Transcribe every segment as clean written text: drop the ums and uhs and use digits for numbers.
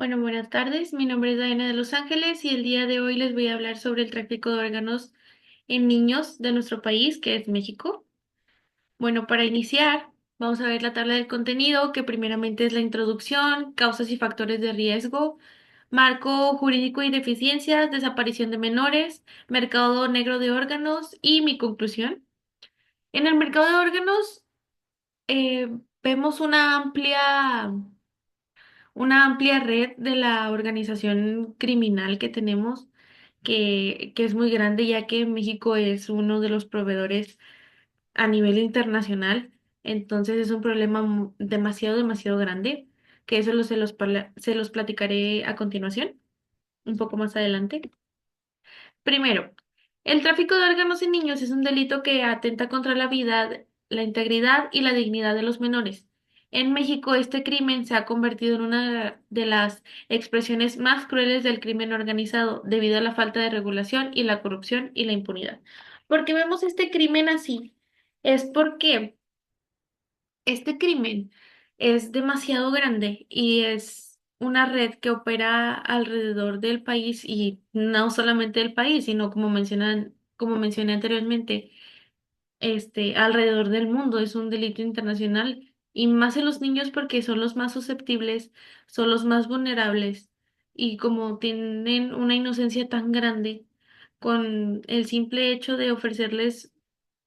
Bueno, buenas tardes. Mi nombre es Diana de Los Ángeles y el día de hoy les voy a hablar sobre el tráfico de órganos en niños de nuestro país, que es México. Bueno, para iniciar, vamos a ver la tabla del contenido, que primeramente es la introducción, causas y factores de riesgo, marco jurídico y deficiencias, desaparición de menores, mercado negro de órganos y mi conclusión. En el mercado de órganos eh, vemos una amplia red de la organización criminal que tenemos, que es muy grande, ya que México es uno de los proveedores a nivel internacional. Entonces es un problema demasiado, demasiado grande, que eso se los platicaré a continuación, un poco más adelante. Primero, el tráfico de órganos en niños es un delito que atenta contra la vida, la integridad y la dignidad de los menores. En México, este crimen se ha convertido en una de las expresiones más crueles del crimen organizado debido a la falta de regulación y la corrupción y la impunidad. ¿Porque vemos este crimen así? Es porque este crimen es demasiado grande y es una red que opera alrededor del país y no solamente del país, sino como mencioné anteriormente, alrededor del mundo. Es un delito internacional y más en los niños porque son los más susceptibles, son los más vulnerables y como tienen una inocencia tan grande, con el simple hecho de ofrecerles,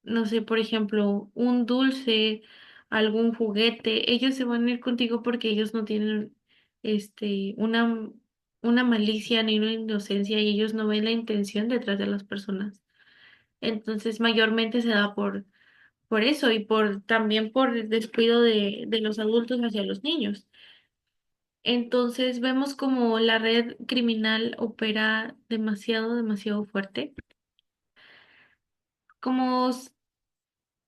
no sé, por ejemplo, un dulce, algún juguete, ellos se van a ir contigo porque ellos no tienen una malicia ni una inocencia y ellos no ven la intención detrás de las personas. Entonces, mayormente se da por eso y también por el descuido de los adultos hacia los niños. Entonces, vemos como la red criminal opera demasiado, demasiado fuerte. Como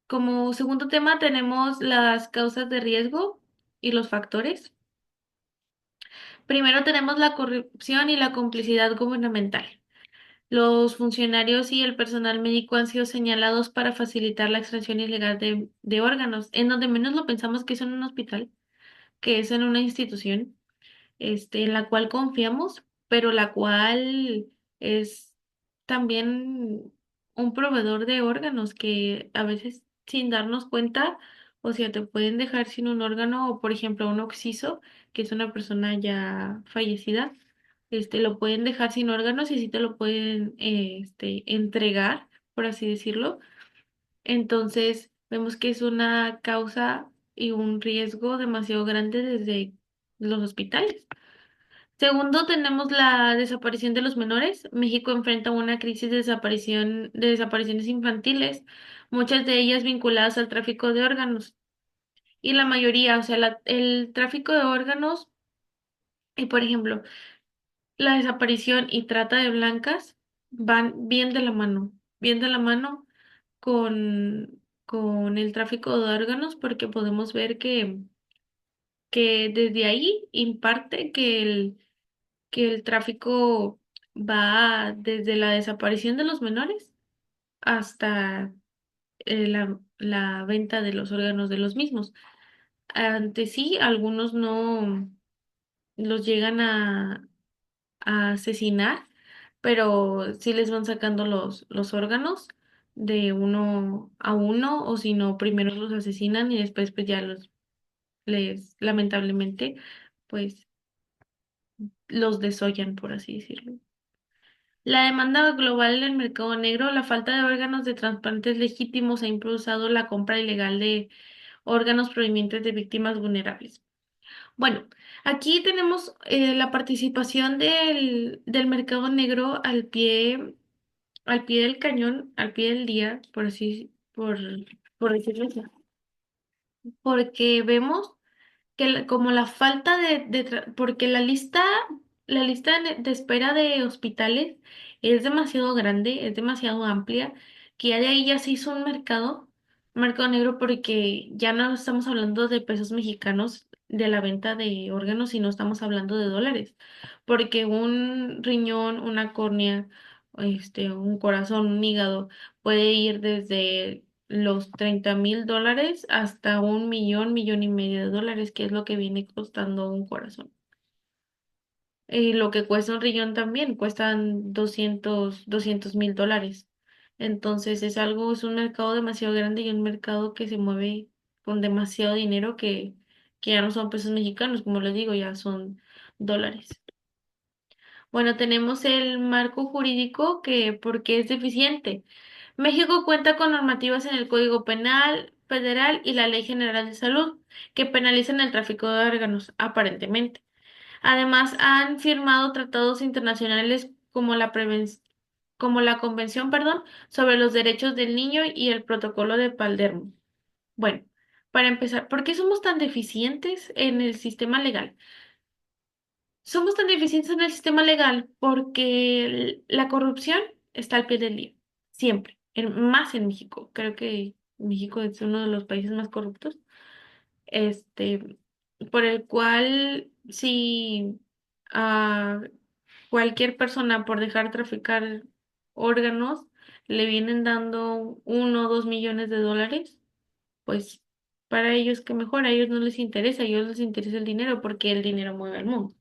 Como segundo tema tenemos las causas de riesgo y los factores. Primero tenemos la corrupción y la complicidad gubernamental. Los funcionarios y el personal médico han sido señalados para facilitar la extracción ilegal de órganos, en donde menos lo pensamos que es en un hospital, que es en una institución, en la cual confiamos, pero la cual es también un proveedor de órganos que a veces sin darnos cuenta, o sea, te pueden dejar sin un órgano o por ejemplo un occiso, que es una persona ya fallecida, lo pueden dejar sin órganos y así te lo pueden entregar, por así decirlo. Entonces, vemos que es una causa y un riesgo demasiado grande desde los hospitales. Segundo, tenemos la desaparición de los menores. México enfrenta una crisis de desapariciones infantiles, muchas de ellas vinculadas al tráfico de órganos. Y la mayoría, o sea, el tráfico de órganos y, por ejemplo, la desaparición y trata de blancas van bien de la mano con el tráfico de órganos, porque podemos ver que desde ahí imparte que el tráfico va desde la desaparición de los menores hasta la venta de los órganos de los mismos. Antes sí, algunos no los llegan a asesinar, pero sí les van sacando los órganos de uno a uno, o si no, primero los asesinan y después pues ya lamentablemente, pues los desollan, por así decirlo. La demanda global en el mercado negro, la falta de órganos de trasplantes legítimos ha impulsado la compra ilegal de órganos provenientes de víctimas vulnerables. Bueno, aquí tenemos la participación del mercado negro al pie del cañón, al pie del día, por decirlo así, porque vemos que como la falta porque la lista de espera de hospitales es demasiado grande, es demasiado amplia, que ya de ahí ya se hizo un mercado negro, porque ya no estamos hablando de pesos mexicanos de la venta de órganos, sino estamos hablando de dólares, porque un riñón, una córnea, un corazón, un hígado puede ir desde los $30,000 hasta 1 millón, millón y medio de dólares, que es lo que viene costando un corazón. Lo que cuesta un riñón también, cuestan $200,000. Entonces es un mercado demasiado grande y un mercado que se mueve con demasiado dinero que ya no son pesos mexicanos, como les digo, ya son dólares. Bueno, tenemos el marco jurídico que, porque es deficiente. México cuenta con normativas en el Código Penal Federal y la Ley General de Salud que penalizan el tráfico de órganos, aparentemente. Además, han firmado tratados internacionales como la Convención, perdón, sobre los Derechos del Niño y el Protocolo de Palermo. Bueno, para empezar, ¿por qué somos tan deficientes en el sistema legal? Somos tan deficientes en el sistema legal porque la corrupción está al pie del día, siempre, más en México. Creo que México es uno de los países más corruptos, este, por el cual si a cualquier persona por dejar traficar órganos le vienen dando 1 o 2 millones de dólares, pues para ellos que mejor, a ellos no les interesa, a ellos les interesa el dinero porque el dinero mueve al mundo.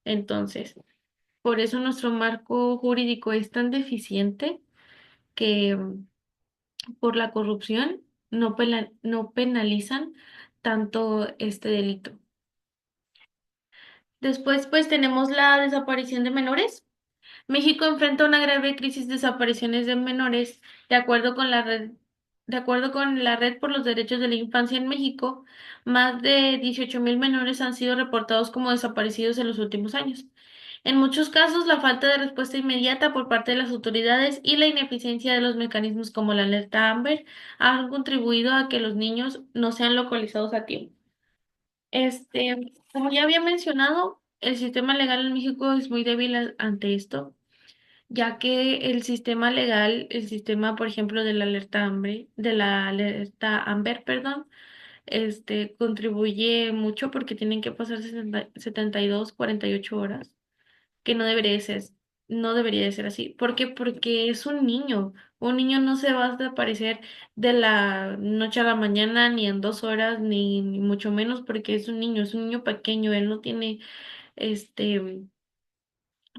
Entonces, por eso nuestro marco jurídico es tan deficiente que por la corrupción no penalizan tanto este delito. Después, pues tenemos la desaparición de menores. México enfrenta una grave crisis de desapariciones de menores, de acuerdo con la red, de acuerdo con la Red por los Derechos de la Infancia en México, más de 18,000 menores han sido reportados como desaparecidos en los últimos años. En muchos casos, la falta de respuesta inmediata por parte de las autoridades y la ineficiencia de los mecanismos como la alerta Amber han contribuido a que los niños no sean localizados a tiempo. Como ya había mencionado, el sistema legal en México es muy débil ante esto, ya que el sistema legal, el sistema, por ejemplo, de la alerta Amber, perdón, contribuye mucho porque tienen que pasar 72, 48 horas, que no debería de ser así. ¿Por qué? Porque es un niño. Un niño no se va a desaparecer de la noche a la mañana, ni en 2 horas, ni mucho menos porque es un niño pequeño, él no tiene, este,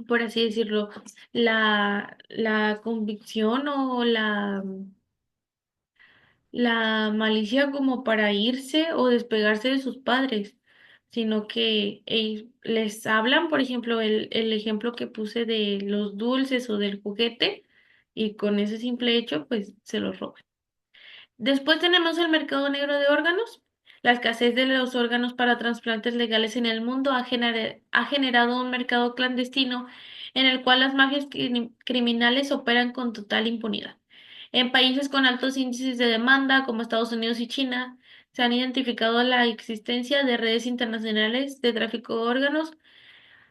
por así decirlo, la convicción o la malicia como para irse o despegarse de sus padres, sino que les hablan, por ejemplo, el ejemplo que puse de los dulces o del juguete, y con ese simple hecho, pues se los roban. Después tenemos el mercado negro de órganos. La escasez de los órganos para trasplantes legales en el mundo ha generado un mercado clandestino en el cual las mafias criminales operan con total impunidad. En países con altos índices de demanda, como Estados Unidos y China, se han identificado la existencia de redes internacionales de tráfico de órganos,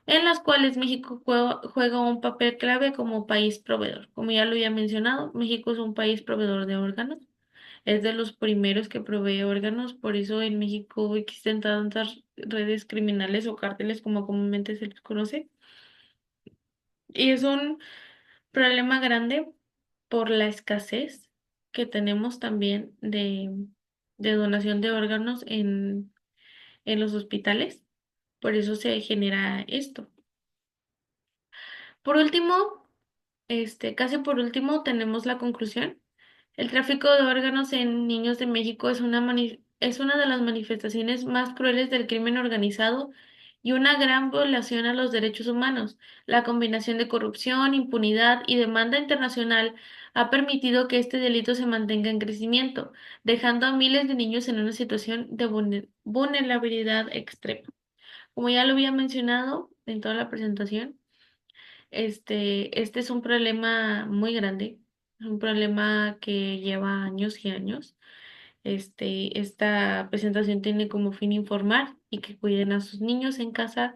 en las cuales México juega un papel clave como país proveedor. Como ya lo había mencionado, México es un país proveedor de órganos, es de los primeros que provee órganos, por eso en México existen tantas redes criminales o cárteles como comúnmente se les conoce. Y es un problema grande por la escasez que tenemos también de donación de órganos en los hospitales. Por eso se genera esto. Por último, casi por último, tenemos la conclusión. El tráfico de órganos en niños de México es una de las manifestaciones más crueles del crimen organizado y una gran violación a los derechos humanos. La combinación de corrupción, impunidad y demanda internacional ha permitido que este delito se mantenga en crecimiento, dejando a miles de niños en una situación de vulnerabilidad extrema. Como ya lo había mencionado en toda la presentación, este es un problema muy grande, es un problema que lleva años y años. Esta presentación tiene como fin informar y que cuiden a sus niños en casa,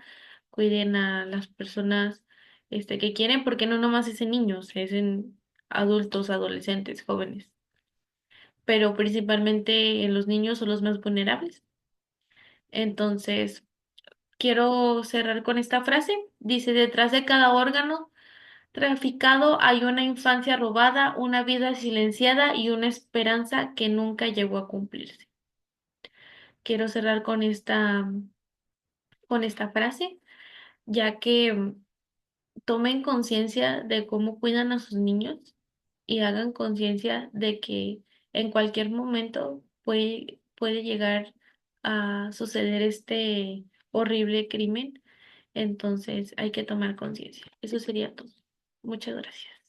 cuiden a las personas, que quieren, porque no nomás es en niños, es en adultos, adolescentes, jóvenes, pero principalmente en los niños son los más vulnerables. Entonces, quiero cerrar con esta frase. Dice, detrás de cada órgano traficado hay una infancia robada, una vida silenciada y una esperanza que nunca llegó a cumplirse. Quiero cerrar con esta frase. ya que tomen conciencia de cómo cuidan a sus niños y hagan conciencia de que en cualquier momento puede llegar a suceder este horrible crimen. Entonces hay que tomar conciencia. Eso sería todo. Muchas gracias.